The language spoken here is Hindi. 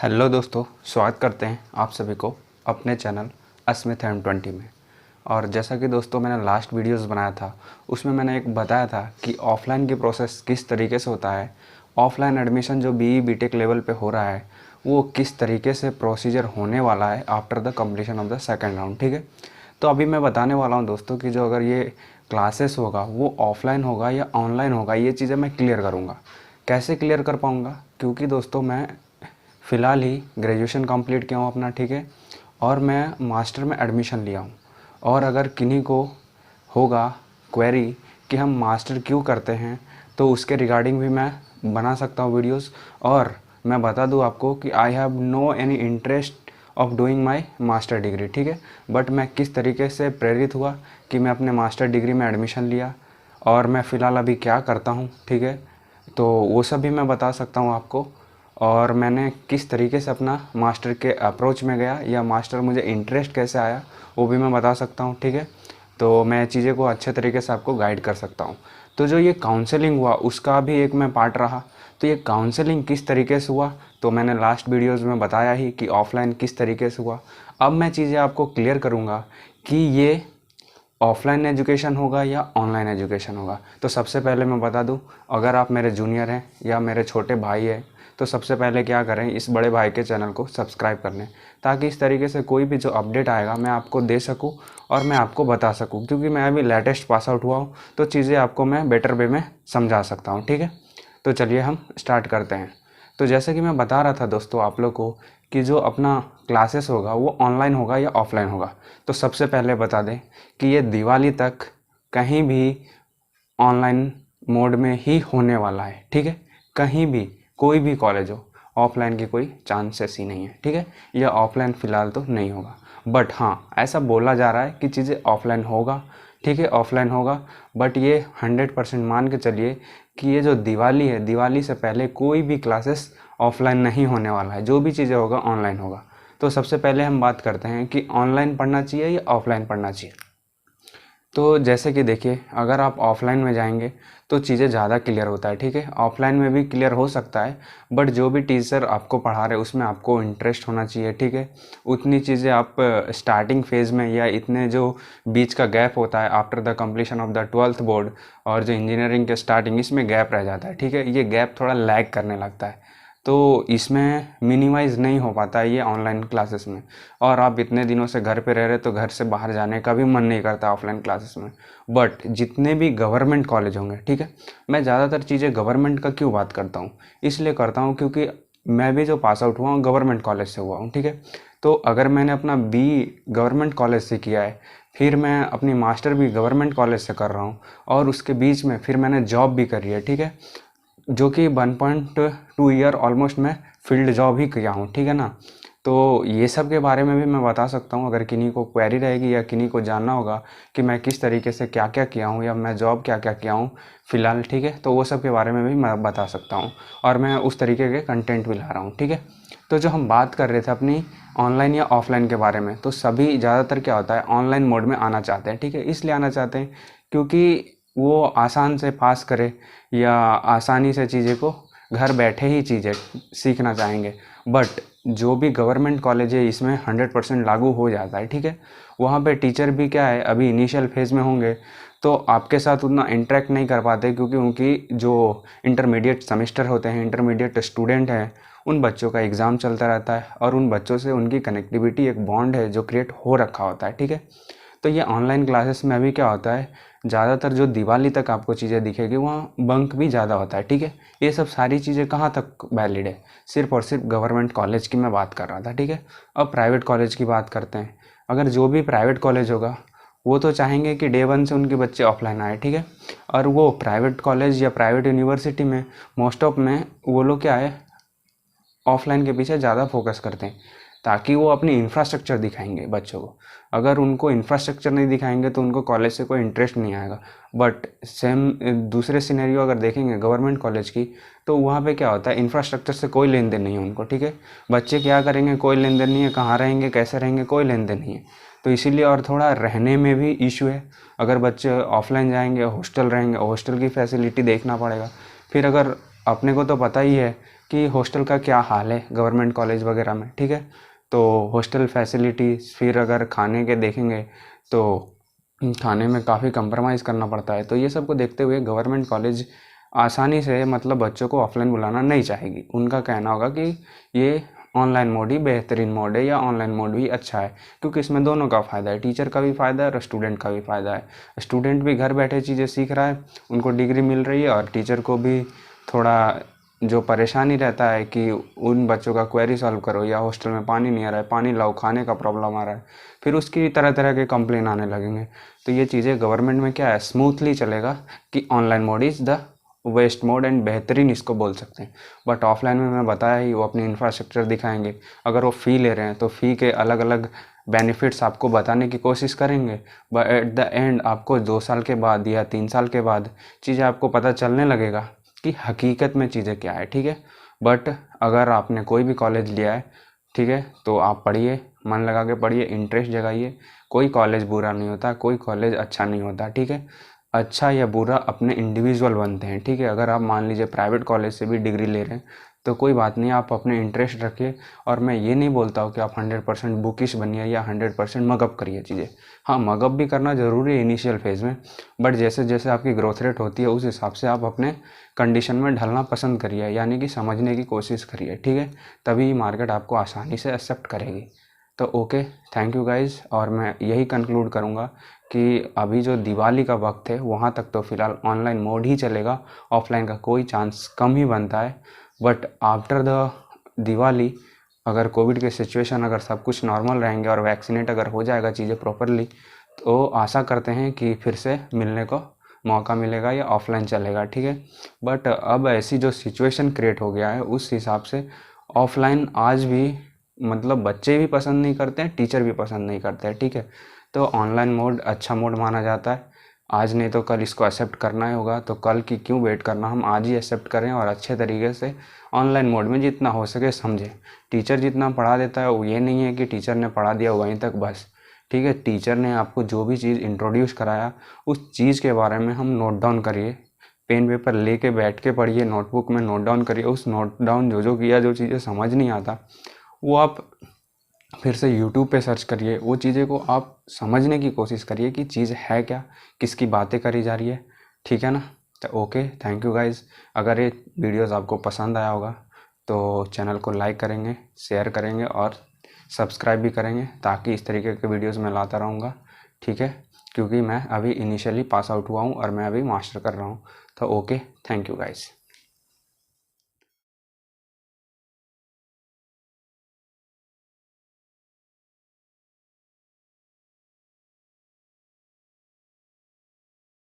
हेलो दोस्तों, स्वागत करते हैं आप सभी को अपने चैनल अस्मित M20 में। और जैसा कि दोस्तों मैंने लास्ट वीडियोस बनाया था उसमें मैंने एक बताया था कि ऑफ़लाइन की प्रोसेस किस तरीके से होता है। ऑफ़लाइन एडमिशन जो BE BTech लेवल पे हो रहा है वो किस तरीके से प्रोसीजर होने वाला है after the completion of the second round. ठीक है, तो अभी मैं बताने वाला हूँ दोस्तों कि जो अगर ये क्लासेस होगा वो ऑफ़लाइन होगा या ऑनलाइन होगा, ये चीज़ें मैं क्लियर करूँगा। कैसे क्लियर कर पाऊँगा, क्योंकि दोस्तों मैं फ़िलहाल ही ग्रेजुएशन कंप्लीट किया हूँ अपना। ठीक है, और मैं मास्टर में एडमिशन लिया हूँ। और अगर किन्हीं को होगा क्वेरी कि हम मास्टर क्यों करते हैं तो उसके रिगार्डिंग भी मैं बना सकता हूँ वीडियोस। और मैं बता दूँ आपको कि I have no any interest of doing my master degree. ठीक है, बट मैं किस तरीके से प्रेरित हुआ कि मैं अपने मास्टर डिग्री में एडमिशन लिया और मैं फ़िलहाल अभी क्या करता हूँ। ठीक है, तो वो सब भी मैं बता सकता हूँ आपको। और मैंने किस तरीके से अपना मास्टर के अप्रोच में गया या मास्टर मुझे इंटरेस्ट कैसे आया वो भी मैं बता सकता हूँ। ठीक है, तो मैं चीज़ें को अच्छे तरीके से आपको गाइड कर सकता हूँ। तो जो ये काउंसलिंग हुआ उसका भी एक मैं पार्ट रहा। तो ये काउंसलिंग किस तरीके से हुआ तो मैंने लास्ट वीडियोज़ में बताया ही कि ऑफ़लाइन किस तरीके से हुआ। अब मैं चीज़ें आपको क्लियर करूँगा कि ये ऑफ़लाइन एजुकेशन होगा या ऑनलाइन एजुकेशन होगा। तो सबसे पहले मैं बता दूं, अगर आप मेरे जूनियर हैं या मेरे छोटे भाई हैं तो सबसे पहले क्या करें, इस बड़े भाई के चैनल को सब्सक्राइब कर लें, ताकि इस तरीके से कोई भी जो अपडेट आएगा मैं आपको दे सकूं और मैं आपको बता सकूं। क्योंकि मैं अभी लेटेस्ट पास आउट हुआ हूं तो चीज़ें आपको मैं बेटर वे में समझा सकता हूँ। ठीक है, तो चलिए हम स्टार्ट करते हैं। तो जैसे कि मैं बता रहा था दोस्तों आप लोग को कि जो अपना क्लासेस होगा वो ऑनलाइन होगा या ऑफ़लाइन होगा। तो सबसे पहले बता दें कि ये दिवाली तक कहीं भी ऑनलाइन मोड में ही होने वाला है। ठीक है, कहीं भी कोई भी कॉलेज हो, ऑफलाइन की कोई चांसेस ही नहीं है। ठीक है, यह ऑफलाइन फ़िलहाल तो नहीं होगा, बट हाँ ऐसा बोला जा रहा है कि चीज़ें ऑफलाइन होगा। ठीक है, ऑफलाइन होगा, बट ये 100% मान के चलिए कि ये जो दिवाली है, दिवाली से पहले कोई भी क्लासेस ऑफलाइन नहीं होने वाला है। जो भी चीज़ें होगा ऑनलाइन होगा। तो सबसे पहले हम बात करते हैं कि ऑनलाइन पढ़ना चाहिए या ऑफलाइन पढ़ना चाहिए। तो जैसे कि देखिए, अगर आप ऑफ़लाइन में जाएंगे तो चीज़ें ज़्यादा क्लियर होता है। ठीक है, ऑफ़लाइन में भी क्लियर हो सकता है, बट जो भी टीचर आपको पढ़ा रहे उसमें आपको इंटरेस्ट होना चाहिए। ठीक है, उतनी चीज़ें आप स्टार्टिंग फेज़ में या इतने जो बीच का गैप होता है after the completion of the 12th board और जो इंजीनियरिंग के स्टार्टिंग, इसमें गैप रह जाता है। ठीक है, ये गैप थोड़ा लैग करने लगता है, तो इसमें मिनिमाइज़ नहीं हो पाता है ये ऑनलाइन क्लासेस में। और आप इतने दिनों से घर पे रह रहे तो घर से बाहर जाने का भी मन नहीं करता ऑफलाइन क्लासेस में। बट जितने भी गवर्नमेंट कॉलेज होंगे, ठीक है, मैं ज़्यादातर चीज़ें गवर्नमेंट का क्यों बात करता हूँ, इसलिए करता हूँ क्योंकि मैं भी जो पास आउट हुआ हूँ गवर्नमेंट कॉलेज से हुआ हूँ। ठीक है, तो अगर मैंने अपना B गवर्नमेंट कॉलेज से किया है, फिर मैं अपनी मास्टर भी गवर्नमेंट कॉलेज से कर रहा हूँ और उसके बीच में फिर मैंने जॉब भी करी है। ठीक है, जो कि 1.2 ईयर ऑलमोस्ट मैं फील्ड जॉब ही किया हूँ। ठीक है ना, तो ये सब के बारे में भी मैं बता सकता हूँ। अगर किन्हीं को क्वेरी रहेगी या किन्हीं को जानना होगा कि मैं किस तरीके से क्या क्या किया हूँ या मैं जॉब क्या क्या किया हूँ फ़िलहाल, ठीक है, तो वो सब के बारे में भी मैं बता सकता हूँ और मैं उस तरीके के कंटेंट भी ला रहा हूँ। ठीक है, तो जो हम बात कर रहे थे अपनी ऑनलाइन या ऑफलाइन के बारे में, तो सभी ज़्यादातर क्या होता है ऑनलाइन मोड में आना चाहते हैं। ठीक है, इसलिए आना चाहते हैं क्योंकि वो आसान से पास करे या आसानी से चीज़ें को घर बैठे ही चीज़ें सीखना चाहेंगे। बट जो भी गवर्नमेंट कॉलेज है इसमें 100% लागू हो जाता है। ठीक है, वहाँ पे टीचर भी क्या है अभी इनिशियल फेज़ में होंगे तो आपके साथ उतना इंटरेक्ट नहीं कर पाते, क्योंकि उनकी जो इंटरमीडिएट सेमेस्टर होते हैं, इंटरमीडिएट स्टूडेंट हैं, उन बच्चों का एग्ज़ाम चलता रहता है और उन बच्चों से उनकी कनेक्टिविटी, एक बॉन्ड है जो क्रिएट हो रखा होता है। ठीक है, तो ये ऑनलाइन क्लासेस में अभी क्या होता है, ज़्यादातर जो दिवाली तक आपको चीज़ें दिखेगी वहाँ बंक भी ज़्यादा होता है। ठीक है, ये सब सारी चीज़ें कहाँ तक वैलिड है, सिर्फ और सिर्फ गवर्नमेंट कॉलेज की मैं बात कर रहा था। ठीक है, अब प्राइवेट कॉलेज की बात करते हैं। अगर जो भी प्राइवेट कॉलेज होगा वो तो चाहेंगे कि डे 1 से उनके बच्चे ऑफलाइन आए। ठीक है, और वो प्राइवेट कॉलेज या प्राइवेट यूनिवर्सिटी में मोस्ट ऑफ में वो लोग क्या है ऑफलाइन के पीछे ज़्यादा फोकस करते हैं, ताकि वो अपनी इंफ्रास्ट्रक्चर दिखाएंगे बच्चों को। अगर उनको इंफ्रास्ट्रक्चर नहीं दिखाएंगे तो उनको कॉलेज से कोई इंटरेस्ट नहीं आएगा। बट सेम दूसरे सिनेरियो अगर देखेंगे गवर्नमेंट कॉलेज की, तो वहाँ पे क्या होता है इंफ्रास्ट्रक्चर से कोई लेन देन नहीं है उनको। ठीक है, बच्चे क्या करेंगे, कोई लेन देन नहीं है, कहाँ रहेंगे कैसे रहेंगे कोई लेन देन नहीं है। तो इसीलिए और थोड़ा रहने में भी इशू है। अगर बच्चे ऑफलाइन जाएंगे हॉस्टल रहेंगे, हॉस्टल की फैसिलिटी देखना पड़ेगा। फिर अगर अपने को तो पता ही है कि हॉस्टल का क्या हाल है गवर्नमेंट कॉलेज वगैरह में, ठीक है। तो हॉस्टल फैसिलिटीज़, फिर अगर खाने के देखेंगे तो खाने में काफ़ी कंप्रोमाइज़ करना पड़ता है। तो ये सब को देखते हुए गवर्नमेंट कॉलेज आसानी से मतलब बच्चों को ऑफलाइन बुलाना नहीं चाहेगी। उनका कहना होगा कि ये ऑनलाइन मोड ही बेहतरीन मोड है या ऑनलाइन मोड भी अच्छा है, क्योंकि इसमें दोनों का फ़ायदा है, टीचर का भी फ़ायदा है और स्टूडेंट का भी फ़ायदा है। स्टूडेंट भी घर बैठे चीज़ें सीख रहा है, उनको डिग्री मिल रही है, और टीचर को भी थोड़ा जो परेशानी रहता है कि उन बच्चों का क्वेरी सॉल्व करो, या हॉस्टल में पानी नहीं आ रहा है, पानी लाओ, खाने का प्रॉब्लम आ रहा है, फिर उसकी तरह तरह के कंप्लेन आने लगेंगे। तो ये चीज़ें गवर्नमेंट में क्या है, स्मूथली चलेगा कि online mode is the waste mode and बेहतरीन इसको बोल सकते हैं। बट ऑफलाइन में मैं बताया ही, वो अपनी इंफ्रास्ट्रक्चर दिखाएंगे, अगर वो फ़ी ले रहे हैं तो फ़ी के अलग अलग बेनिफिट्स आपको बताने की कोशिश करेंगे। बट एट द एंड आपको 2 साल के बाद या 3 साल के बाद चीज़ें आपको पता चलने लगेगा कि हकीकत में चीज़ें क्या है, ठीक है। बट अगर आपने कोई भी कॉलेज लिया है, ठीक है, तो आप पढ़िए, मन लगा के पढ़िए, इंटरेस्ट जगाइए। कोई कॉलेज बुरा नहीं होता, कोई कॉलेज अच्छा नहीं होता, ठीक है। अच्छा या बुरा अपने इंडिविजुअल बनते हैं, ठीक है। अगर आप मान लीजिए प्राइवेट कॉलेज से भी डिग्री ले रहे हैं तो कोई बात नहीं, आप अपने इंटरेस्ट रखिए। और मैं ये नहीं बोलता हूँ कि आप 100% बुकिश बनिए या 100% मगअप करिए चीज़ें। हाँ, मगअप भी करना ज़रूरी है इनिशियल फेज़ में, बट जैसे जैसे आपकी ग्रोथ रेट होती है उस हिसाब से आप अपने कंडीशन में ढलना पसंद करिए, यानी कि समझने की कोशिश करिए, ठीक है। तभी मार्केट आपको आसानी से एक्सेप्ट करेगी। तो ओके, थैंक यू गाइज़। और मैं यही कंक्लूड करूँगा कि अभी जो दिवाली का वक्त है वहाँ तक तो फ़िलहाल ऑनलाइन मोड ही चलेगा, ऑफलाइन का कोई चांस कम ही बनता है। बट आफ्टर द दिवाली, अगर कोविड के सिचुएशन, अगर सब कुछ नॉर्मल रहेंगे और वैक्सीनेट अगर हो जाएगा चीज़ें प्रॉपरली, तो आशा करते हैं कि फिर से मिलने को मौका मिलेगा या ऑफलाइन चलेगा, ठीक है। बट अब ऐसी जो सिचुएशन क्रिएट हो गया है उस हिसाब से ऑफलाइन आज भी मतलब बच्चे भी पसंद नहीं करते हैं, टीचर भी पसंद नहीं करते हैं, ठीक है। तो ऑनलाइन मोड अच्छा मोड माना जाता है। आज नहीं तो कल इसको एक्सेप्ट करना ही होगा, तो कल की क्यों वेट करना, हम आज ही एक्सेप्ट करें और अच्छे तरीके से ऑनलाइन मोड में जितना हो सके समझें। टीचर जितना पढ़ा देता है वो ये नहीं है कि टीचर ने पढ़ा दिया वहीं तक बस, ठीक है। टीचर ने आपको जो भी चीज़ इंट्रोड्यूस कराया उस चीज़ के बारे में हम नोट डाउन करिए, पेन पेपर लेके बैठ के पढ़िए, नोटबुक में नोट डाउन करिए। उस नोट डाउन जो जो किया, जो चीज़ें समझ नहीं आता वो आप फिर से यूट्यूब पे सर्च करिए, वो चीज़ें को आप समझने की कोशिश करिए कि चीज़ है क्या, किसकी बातें करी जा रही है, ठीक है ना। तो ओके, थैंक यू गाइज़। अगर ये वीडियोज़ आपको पसंद आया होगा तो चैनल को लाइक करेंगे, शेयर करेंगे और सब्सक्राइब भी करेंगे, ताकि इस तरीके के वीडियोज़ मैं लाता रहूँगा, ठीक है। क्योंकि मैं अभी इनिशियली पास आउट हुआ हूँ और मैं अभी मास्टर कर रहा हूँ। तो ओके, थैंक यू गाइज़।